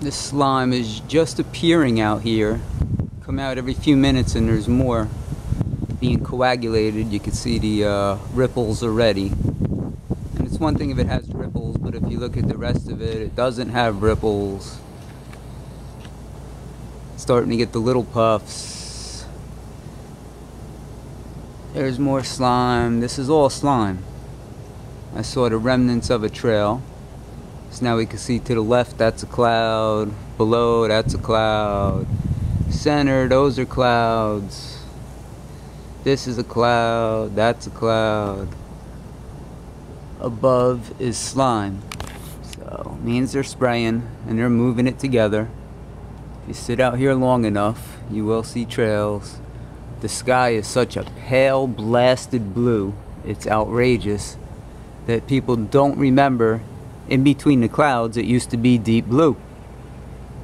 This slime is just appearing out here. Come out every few minutes and there's more being coagulated. You can see the ripples already. And it's one thing if it has ripples, but if you look at the rest of it, it doesn't have ripples. It's starting to get the little puffs. There's more slime. This is all slime. I saw the remnants of a trail. So now we can see to the left, that's a cloud. Below, that's a cloud. Center, those are clouds. This is a cloud, that's a cloud. Above is slime. So, means they're spraying and they're moving it together. If you sit out here long enough, you will see trails. The sky is such a pale, blasted blue. It's outrageous that people don't remember in between the clouds it used to be deep blue.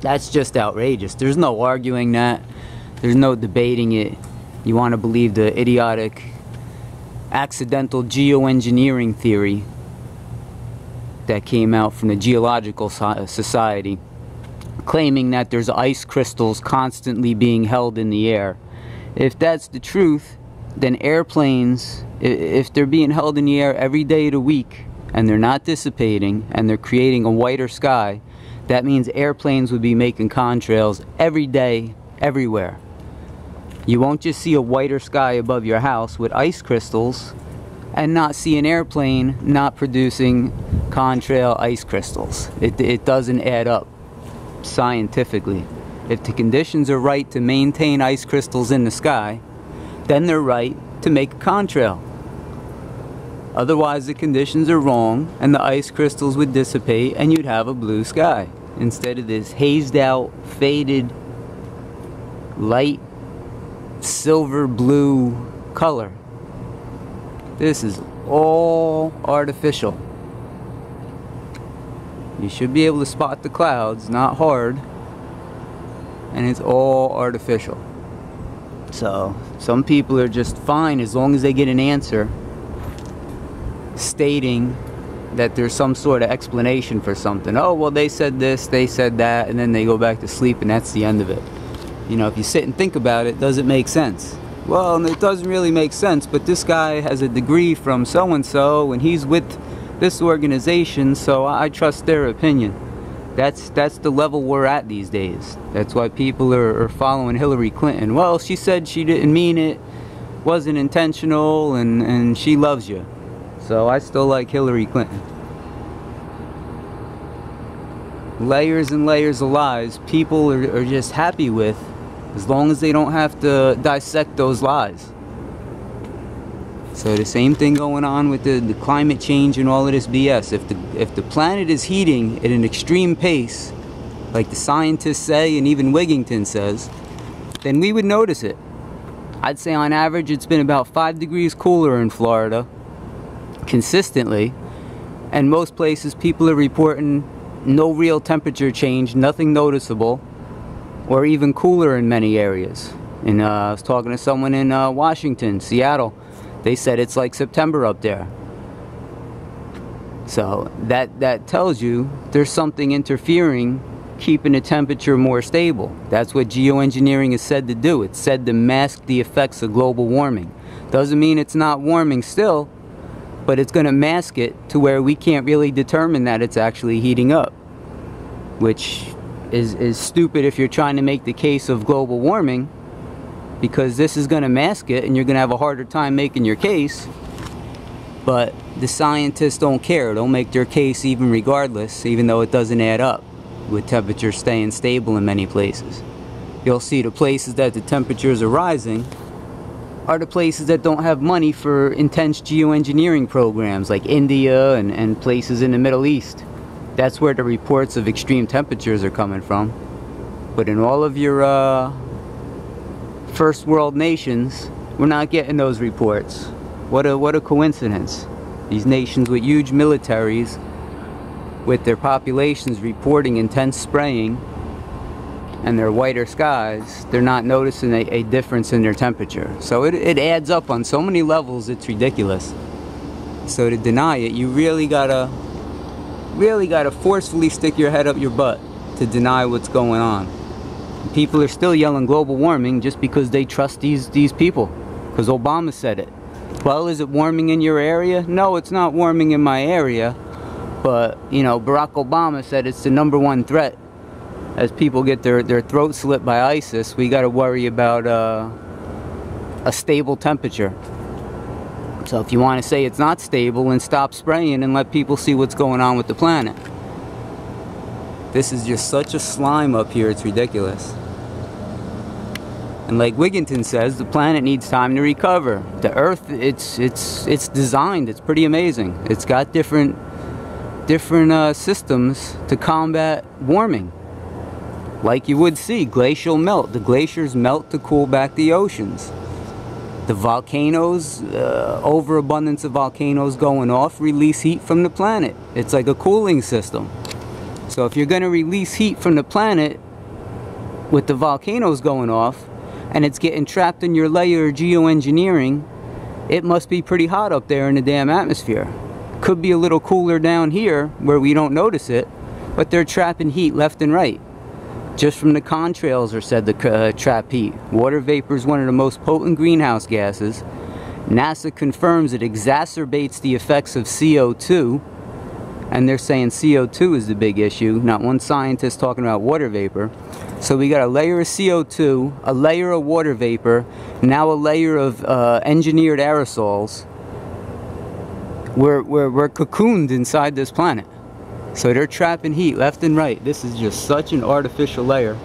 That's just outrageous. There's no arguing that. There's no debating it. You want to believe the idiotic accidental geoengineering theory that came out from the Geological Society, claiming that there's ice crystals constantly being held in the air. If that's the truth, then airplanes, if they're being held in the air every day of the week and they're not dissipating and they're creating a whiter sky, that means airplanes would be making contrails every day, everywhere. You won't just see a whiter sky above your house with ice crystals and not see an airplane not producing contrail ice crystals. It doesn't add up scientifically. If the conditions are right to maintain ice crystals in the sky, then they're right to make a contrail. Otherwise the conditions are wrong and the ice crystals would dissipate and you'd have a blue sky instead of this hazed out, faded, light silver blue color. This is all artificial. You should be able to spot the clouds, not hard, and it's all artificial. So some people are just fine as long as they get an answer stating that there's some sort of explanation for something. Oh, well, they said this, they said that, and then they go back to sleep and that's the end of it. You know, if you sit and think about it, does it make sense? Well, it doesn't really make sense, but this guy has a degree from so-and-so and he's with this organization, so I trust their opinion. That's the level we're at these days. That's why people are following Hillary Clinton. Well, she said she didn't mean it, wasn't intentional, and she loves you. So I still like Hillary Clinton. Layers and layers of lies people are just happy with as long as they don't have to dissect those lies. So the same thing going on with the climate change and all of this BS. If the planet is heating at an extreme pace, like the scientists say and even Wigington says, then we would notice it. I'd say on average it's been about 5 degrees cooler in Florida consistently, and most places people are reporting no real temperature change, nothing noticeable, or even cooler in many areas. And I was talking to someone in Washington, Seattle. They said it's like September up there. So that tells you there's something interfering, keeping the temperature more stable. That's what geoengineering is said to do. It's said to mask the effects of global warming. Doesn't mean it's not warming still, but it's going to mask it to where we can't really determine that it's actually heating up, which is stupid if you're trying to make the case of global warming, because this is going to mask it and you're going to have a harder time making your case. But the scientists don't care. They'll make their case even regardless, even though it doesn't add up with temperatures staying stable in many places. You'll see the places that the temperatures are rising are the places that don't have money for intense geoengineering programs, like India and places in the Middle East. That's where the reports of extreme temperatures are coming from. But in all of your first world nations, we're not getting those reports. What a coincidence. These nations with huge militaries, with their populations reporting intense spraying and their whiter skies, they're not noticing a difference in their temperature. So it adds up on so many levels, it's ridiculous. So to deny it, you really gotta forcefully stick your head up your butt to deny what's going on. People are still yelling global warming just because they trust these people, because Obama said it. Well, is it warming in your area? No, it's not warming in my area, but you know, Barack Obama said it's the #1 threat. As people get their throats slit by ISIS, we got to worry about a stable temperature. So if you want to say it's not stable, then stop spraying and let people see what's going on with the planet. This is just such a slime up here, it's ridiculous. And like Wigginton says, the planet needs time to recover. The Earth, it's designed, it's pretty amazing. It's got different systems to combat warming. Like you would see, glacial melt. The glaciers melt to cool back the oceans. The volcanoes, overabundance of volcanoes going off, release heat from the planet. It's like a cooling system. So if you're going to release heat from the planet with the volcanoes going off, and it's getting trapped in your layer of geoengineering, it must be pretty hot up there in the damn atmosphere. Could be a little cooler down here where we don't notice it, but they're trapping heat left and right. Just from the contrails are said to trap heat. Water vapor is one of the most potent greenhouse gases. NASA confirms it exacerbates the effects of CO2, and they're saying CO2 is the big issue. Not one scientist talking about water vapor. So we got a layer of CO2, a layer of water vapor, now a layer of engineered aerosols. We're cocooned inside this planet. So they're trapping heat left and right. This is just such an artificial layer.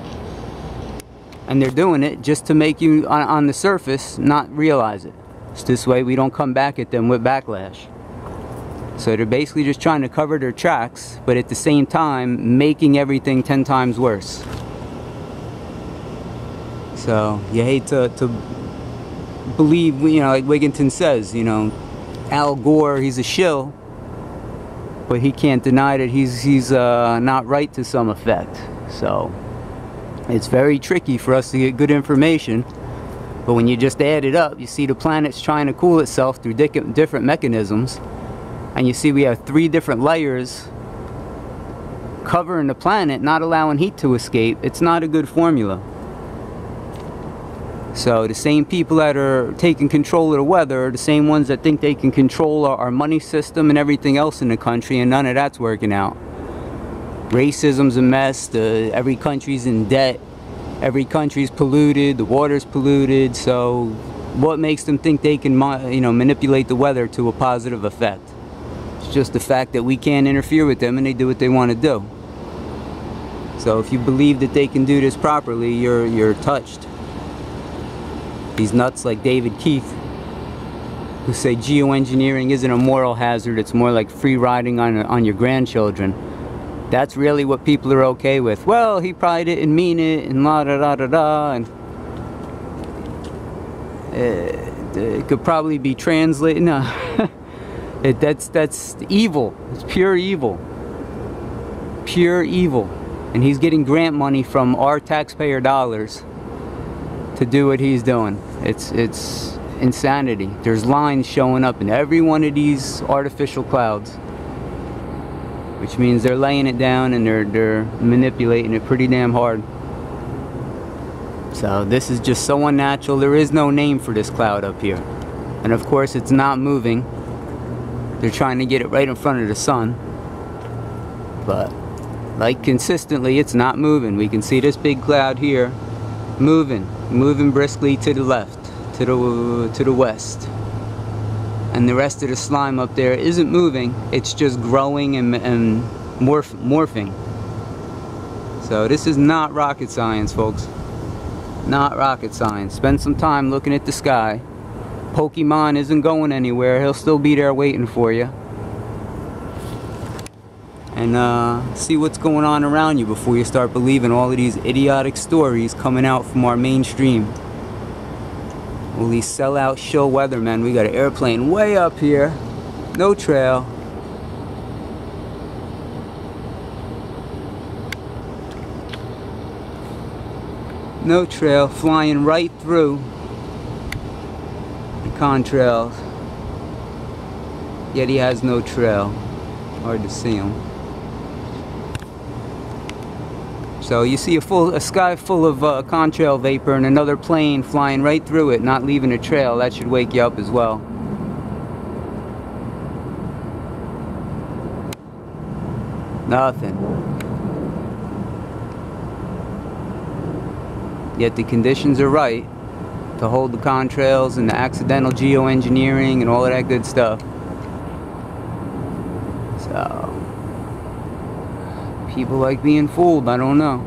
And they're doing it just to make you, on the surface, not realize it. So this way we don't come back at them with backlash. So they're basically just trying to cover their tracks, but at the same time, making everything 10 times worse. So you hate to believe, you know, like Wigginton says, you know, Al Gore, he's a shill. But he can't deny that he's not right to some effect. So it's very tricky for us to get good information. But when you just add it up, you see the planet's trying to cool itself through different mechanisms. And you see we have 3 different layers covering the planet, not allowing heat to escape. It's not a good formula. So the same people that are taking control of the weather are the same ones that think they can control our money system and everything else in the country, and none of that's working out. Racism's a mess, every country's in debt, every country's polluted, the water's polluted, so what makes them think they can, you know, manipulate the weather to a positive effect? It's just the fact that we can't interfere with them and they do what they want to do. So if you believe that they can do this properly, you're touched. These nuts like David Keith, who say geoengineering isn't a moral hazard, it's more like free riding on your grandchildren. That's really what people are okay with. Well, he probably didn't mean it, and la da da da da, and it could probably be translated. No, that's evil. It's pure evil. Pure evil. And he's getting grant money from our taxpayer dollars to do what he's doing. It's insanity. There's lines showing up in every one of these artificial clouds, which means they're laying it down and they're manipulating it pretty damn hard. So this is just so unnatural. There is no name for this cloud up here, and of course it's not moving. They're trying to get it right in front of the sun, but like consistently it's not moving. We can see this big cloud here moving briskly to the left, to the west, and the rest of the slime up there isn't moving. It's just growing and morphing. So this is not rocket science, folks. Not rocket science. Spend some time looking at the sky. Pokemon isn't going anywhere. He'll still be there waiting for you. And see what's going on around you before you start believing all of these idiotic stories coming out from our mainstream. All these sellout show weathermen. We got an airplane way up here, no trail. No trail, flying right through the contrails. Yet he has no trail. Hard to see him. So you see a sky full of contrail vapor and another plane flying right through it, not leaving a trail. That should wake you up as well. Nothing. Yet the conditions are right to hold the contrails and the accidental geoengineering and all of that good stuff. So, people like being fooled, I don't know.